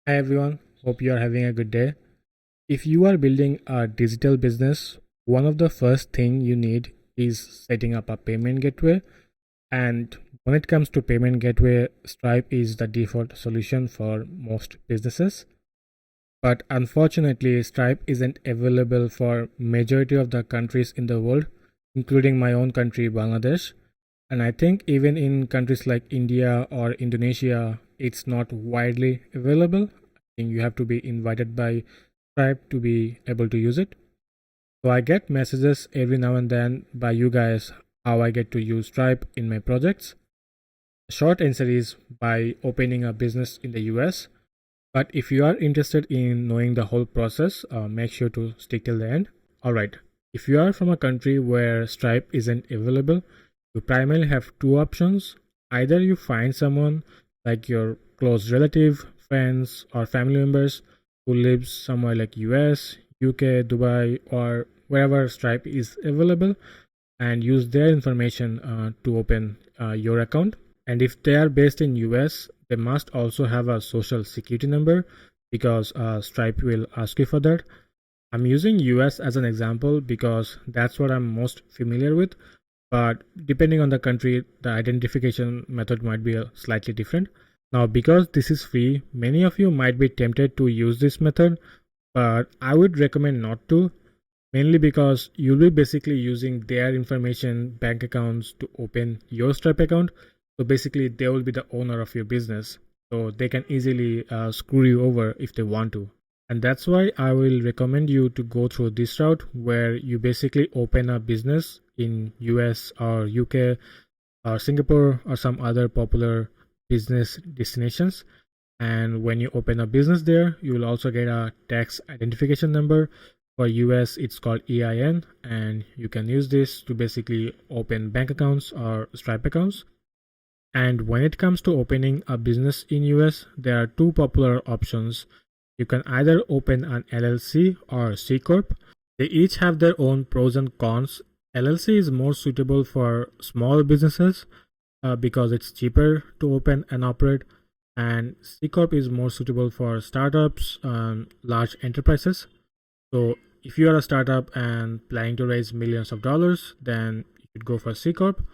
Hi everyone, hope you are having a good day. If you are building a digital business, one of the first thing you need is setting up a payment gateway. And when it comes to payment gateway, Stripe is the default solution for most businesses. But unfortunately, Stripe isn't available for majority of the countries in the world, including my own country, Bangladesh. And I think even in countries like India or Indonesia, it's not widely available. I think you have to be invited by Stripe to be able to use it. So I get messages every now and then by you guys how I get to use Stripe in my projects. The short answer is by opening a business in the US. But if you are interested in knowing the whole process, make sure to stick till the end. Alright, if you are from a country where Stripe isn't available, you primarily have two options. Either you find someone like your close relative, friends, or family members who lives somewhere like US, UK, Dubai, or wherever Stripe is available, and use their information to open your account. And if they are based in US, they must also have a social security number because Stripe will ask you for that. I'm using US as an example because that's what I'm most familiar with, but depending on the country, the identification method might be slightly different. Now, because this is free, many of you might be tempted to use this method, but I would recommend not to, mainly because you'll be basically using their information, bank accounts to open your Stripe account. So basically, they will be the owner of your business. So they can easily screw you over if they want to. And that's why I will recommend you to go through this route where you basically open a business in US or UK or Singapore or some other popular business destinations. And when you open a business there, you will also get a tax identification number. For US, it's called EIN, and you can use this to basically open bank accounts or Stripe accounts. And when it comes to opening a business in US, there are two popular options. You can either open an LLC or C Corp. They each have their own pros and cons. LLC is more suitable for small businesses because it's cheaper to open and operate, and C Corp is more suitable for startups and large enterprises. So if you are a startup and planning to raise millions of dollars, then you should go for C Corp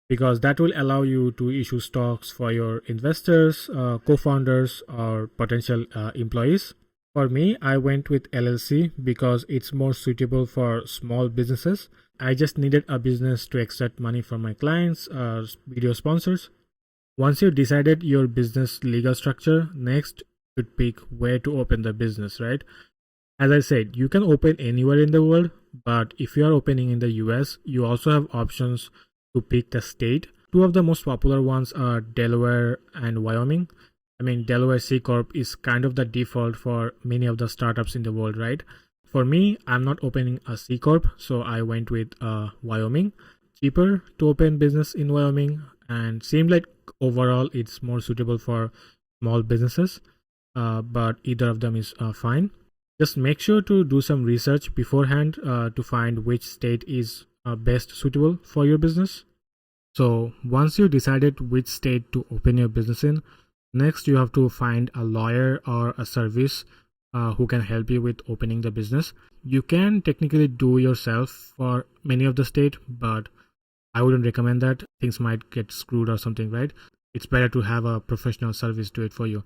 because that will allow you to issue stocks for your investors, co-founders, or potential employees. For me, I went with LLC because it's more suitable for small businesses. I just needed a business to extract money from my clients or video sponsors. Once you decided your business legal structure, next you should pick where to open the business, right? As I said, you can open anywhere in the world, but if you are opening in the US, you also have options to pick the state. Two of the most popular ones are Delaware and Wyoming. I mean, Delaware C Corp is kind of the default for many of the startups in the world, right? For me, I'm not opening a C Corp, so I went with Wyoming. Cheaper to open business in Wyoming, and seemed like overall it's more suitable for small businesses, but either of them is fine. Just make sure to do some research beforehand to find which state is best suitable for your business. So once you decided which state to open your business in, next you have to find a lawyer or a service who can help you with opening the business. You can technically do yourself for many of the state, but I wouldn't recommend that. Things might get screwed or something, right? It's better to have a professional service do it for you.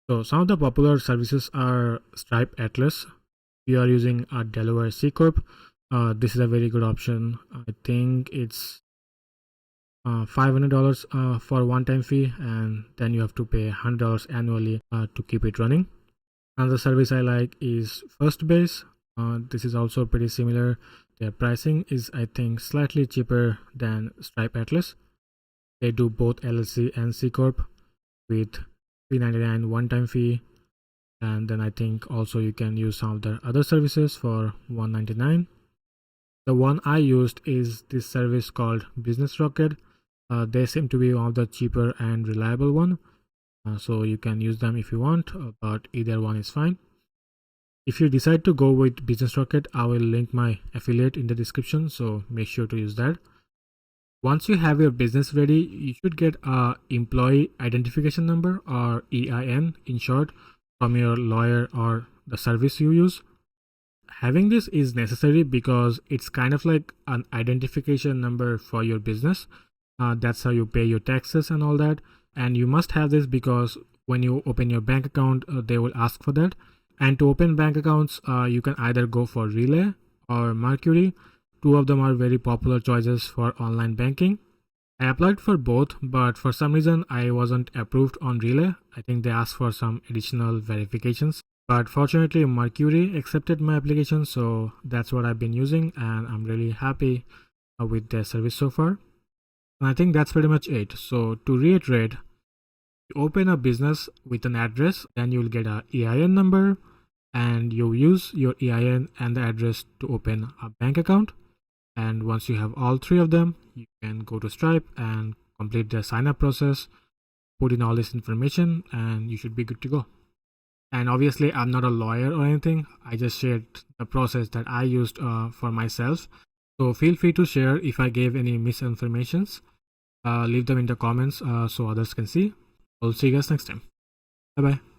So some of the popular services are Stripe Atlas. If you are using a Delaware C Corp, this is a very good option. I think it's $500 for one-time fee, and then you have to pay $100 annually to keep it running. Another service I like is Firstbase. This is also pretty similar. Their pricing is, I think, slightly cheaper than Stripe Atlas. They do both LLC and C Corp with $3.99 one-time fee, and then I think also you can use some of the other services for $1.99. The one I used is this service called Business Rocket. They seem to be one of the cheaper and reliable one, so you can use them if you want, but either one is fine. If you decide to go with Business Rocket, I will link my affiliate in the description, so make sure to use that. Once you have your business ready, you should get a employee identification number, or EIN in short, from your lawyer or the service you use. Having this is necessary because it's kind of like an identification number for your business. That's how you pay your taxes and all that. And you must have this because when you open your bank account, they will ask for that. And to open bank accounts, you can either go for Relay or Mercury. Two of them are very popular choices for online banking. I applied for both, but for some reason I wasn't approved on Relay. I think they asked for some additional verifications. But fortunately, Mercury accepted my application, so that's what I've been using, and I'm really happy with their service so far. And I think that's pretty much it. So to reiterate, you open a business with an address, then you'll get a EIN number, and you use your EIN and the address to open a bank account. And once you have all three of them, you can go to Stripe and complete the sign up process, put in all this information, and you should be good to go. And obviously, I'm not a lawyer or anything. I just shared the process that I used for myself. So feel free to share if I gave any misinformations. Leave them in the comments so others can see. I'll see you guys next time. Bye bye.